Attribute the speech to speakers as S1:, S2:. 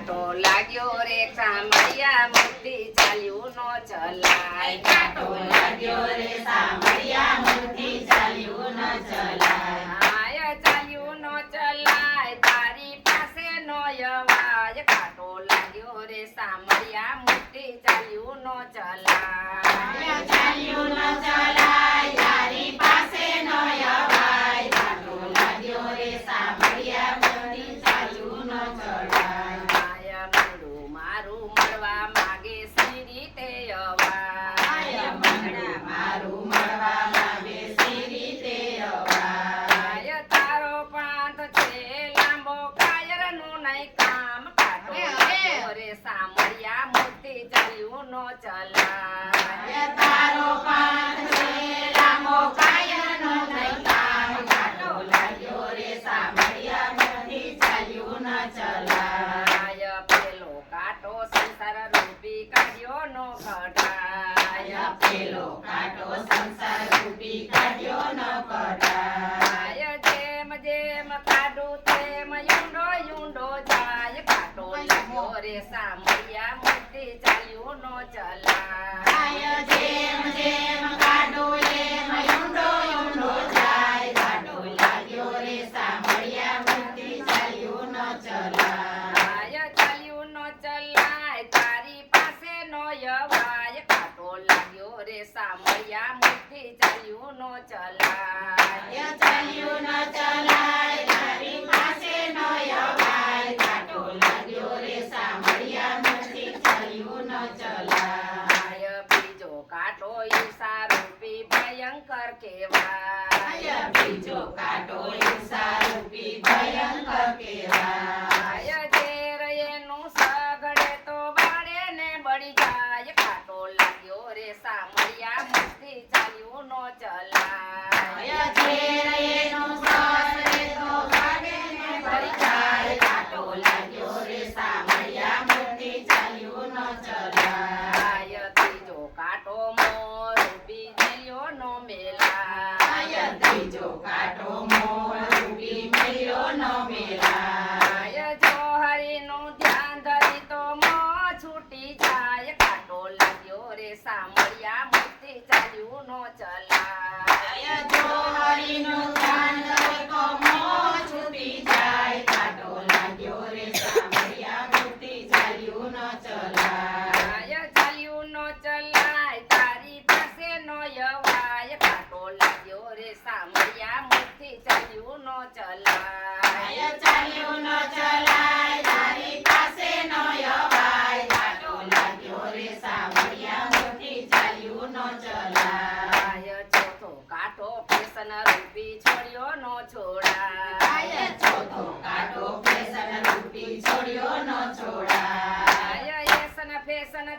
S1: કાંટો લાગ્યો રે સામળિયા મુઠ્ઠી ચાલ્યું નો ચલાય
S2: કાંટો લાગ્યો રે સામળિયા મુઠ્ઠી ચાલ્યું ન ચલાય
S1: આય ચાલ્યું નો ચલાય તારી પાસે નો અવાજ કાંટો લાગ્યો રે સામળિયા મુઠ્ઠી ચાલ્યું નો ચલાય
S2: ચાલ્યું ન ચલાય તારી પાસે નો અવાય કાંટો લાગ્યો રે સામળિયા મુઠ્ઠી ચાલ્યું ન ચલાય
S1: આય મંડું મારું મળવા માગે સી રીતે અવાજ
S2: મંગળા મારું મળવા માંગે સી રીતે અવાય
S1: આય તારો પાંથ છે લાંબો કાયરનું નહીં કામ કાંટો લાગ્યો રે સામળિયા મુઠ્ઠી ચાલ્યું નો ચલાય
S2: તારો પાંથ છે લાંબો કાયરનો નહીં કામ કાંટો લાગ્યો રે સામળિયા મુઠ્ઠી ચાલ્યું ન ચલાય
S1: આય પેલો કાંટો સંસાર રૂપી કાઢ્યો નો કઢાય
S2: પેલો કાંટો સંસાર રૂપી કાઢ્યો ન કઢાય
S1: આય જેમ જેમ કાઢું તેમ ઊંડો ઊંડો જાય કાંટો લાગ્યો રે સામળિયા મુઠ્ઠી ચાલ્યું નો ચલાય
S2: જેમ જેમ કાઢો એમ ઊંડો ઊંડો જાય કાંટો લાગ્યો રે સામળિયા મુઠ્ઠી ચાલ્યું ન ચલાય
S1: આય ચાલ્યું નો ચલાય તારી પાસે નો અવાય કાંટો લાગ્યો રે સામળિયા મુઠ્ઠી ચાલ્યું નો ચલાય
S2: ચાલ્યું ન ચલાય તારી પાસે નો અવાય કાંટો લાગ્યો રે સામળિયા મુઠ્ઠી ચાલ્યું ન ચલાય
S1: આય બીજો કાંટો ઈર્ષા રૂપી ભયંકર કહેવાય
S2: બીજો કાંટો ઈર્ષા રૂપી ભયંકર કહેવાય
S1: આય ઝેર એનું સગડે તો બાળે ને બળી જાય કાંટો લાગ્યો રે સામળિયા મુઠ્ઠી ચાલ્યું નો ચલાય
S2: ઝેર એનું સગડે તો બાળે ને બળી જાય કાંટો લાગ્યો રે સામળિયા મુઠ્ઠી ચાલ્યું ન ચલાય
S1: આય ત્રીજો કાંટો મોર રૂપી જેલ્યો નો મેલાય
S2: ત્રીજો કાંટો મોર રૂપી મેલ્યો ન મેલાય
S1: આય જો હરીનું ધ્યાન ધરી તો મોં છૂટી જાય કાંટો લાગ્યો રે સામળિયા મુઠ્ઠી ચાલ્યું નો ચલાય
S2: જો હરિનું ધ્યાન ધરે તો મોહ છૂટી જાય કાંટો લાગ્યો રે સામળિયા મુઠ્ઠી ચાલ્યું ન ચલાય
S1: આય ચાલ્યું નો ચલાય તારી પાસે નો અવાય કાંટો લાગ્યો રે સામળિયા મુઠ્ઠી ચાલ્યું નો ચલાય
S2: ચાલ્યું ન ચલાય તારી પાસે નો અવાય કાંટો લાગ્યો રે સામળિયા મુઠ્ઠી ચાલ્યું ન ચલાય
S1: આય ચોથો કાંટો ફેશન રૂપી છોડ્યો નો છોડાય
S2: ચોથો કાંટો ફેશન રૂપી છોડ્યો ન છોડાય
S1: આય એસન ફેશન